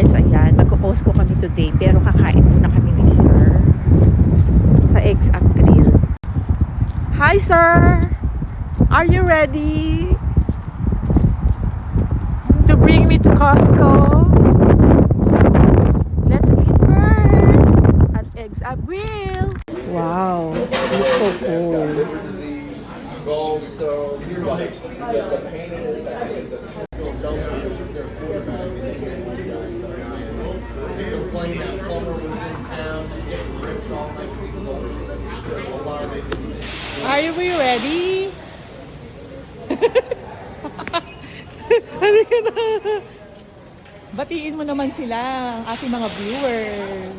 Mars. Ayan, magko-Costco kami today. Pero kakain muna kami ni Sir sa Eggs at Grill. Hi, Sir! Are you ready to bring me to Costco? Let's eat first at Eggs at Grill. Wow, looks so cool. Are you ready? Halika na. Batiin mo naman sila, ang ating mga viewers.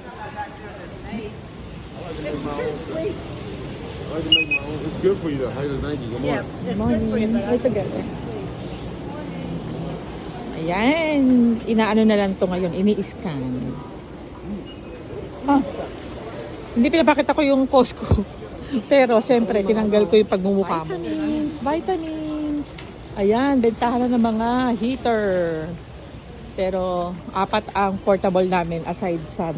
It's good for you to hide the Nike. Come on. Good morning. We're together. Ayan. Inaano na lang to ngayon. Ini-scan. Hindi pinapakita ko yung Costco. Pero, syempre, tinanggal ko yung pagmumukha mo. Vitamins. Ayan. Bentahan na ng mga heater. Pero, 4 ang portable namin aside sa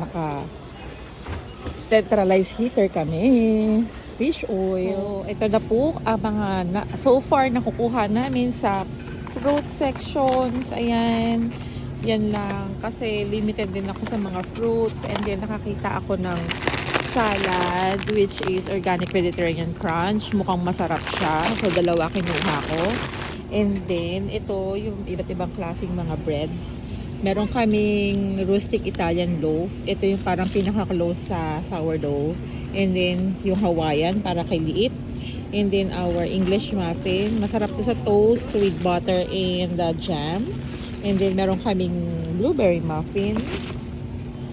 centralized heater kami. Fish oil. So, ito na po ang mga so far nakukuha namin sa fruit sections. Ayan. Yan lang. Kasi limited din ako sa mga fruits. And then nakakita ako ng salad which is organic Mediterranean crunch. Mukhang masarap siya. So, 2 kinuha ko. And then, ito yung iba't ibang klaseng mga breads. Meron kaming rustic Italian loaf. Ito yung parang pinaka-close sa sourdough. And then, yung Hawaiian para kay liit. And then, our English muffin. Masarap to sa toast with butter and jam. And then, meron kaming blueberry muffin.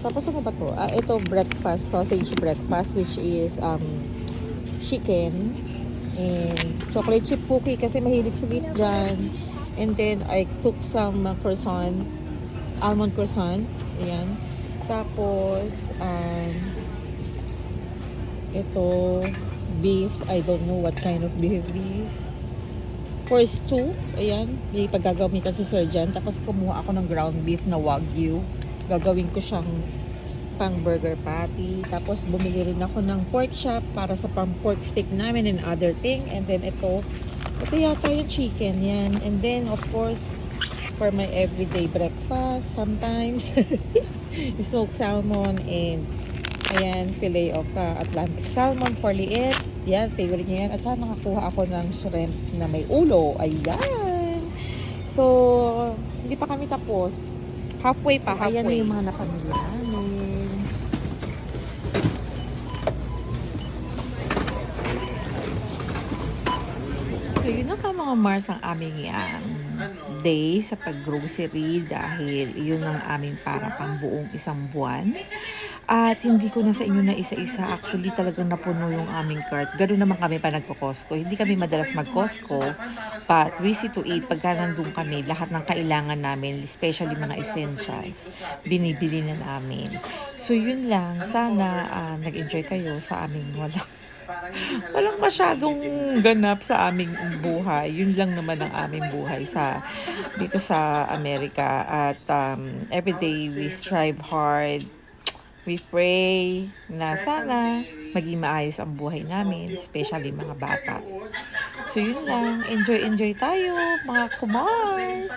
Tapos, ano ba to? Ito, breakfast, sausage breakfast, which is chicken. And chocolate chip cookie kasi mahilig sweet dyan. And then, I took some croissant. Almond croissant. Ayan. Tapos, ito, beef. I don't know what kind of beef this. For stew. Ayan. May paggagamitan si Sir Jan. Tapos, kumuha ako ng ground beef na Wagyu. Gagawin ko siyang pang burger patty. Tapos, bumili rin ako ng pork chop para sa pang pork stick namin and other thing. And then, ito yata yung chicken. Yan. And then, of course, for my everyday breakfast sometimes smoked salmon and ayan, fillet of Atlantic salmon for liit. Yan, favorite niya yan. At saka nakakuha ako ng shrimp na may ulo. Ayan. So, hindi pa kami tapos. Halfway pa, halfway. Ayan na yung mga napamilya namin. So, yun na ka mga Mars ang aming day sa pag-grocery dahil yun ang aming para pang buong isang buwan. At hindi ko na sa inyo na isa-isa. Actually, talagang napuno yung aming cart. Ganoon naman kami pa nagko-Costco. Hindi kami madalas mag-Costco. But we see to eat. Pagka nandun kami, lahat ng kailangan namin, especially mga essentials, binibili na namin. So, yun lang. Sana nag-enjoy kayo sa aming walang masyadong ganap sa aming buhay. Yun lang naman ang aming buhay dito sa Amerika. At everyday we strive hard. We pray na sana maging maayos ang buhay namin, especially mga bata. So yun lang. Enjoy tayo, mga kumars!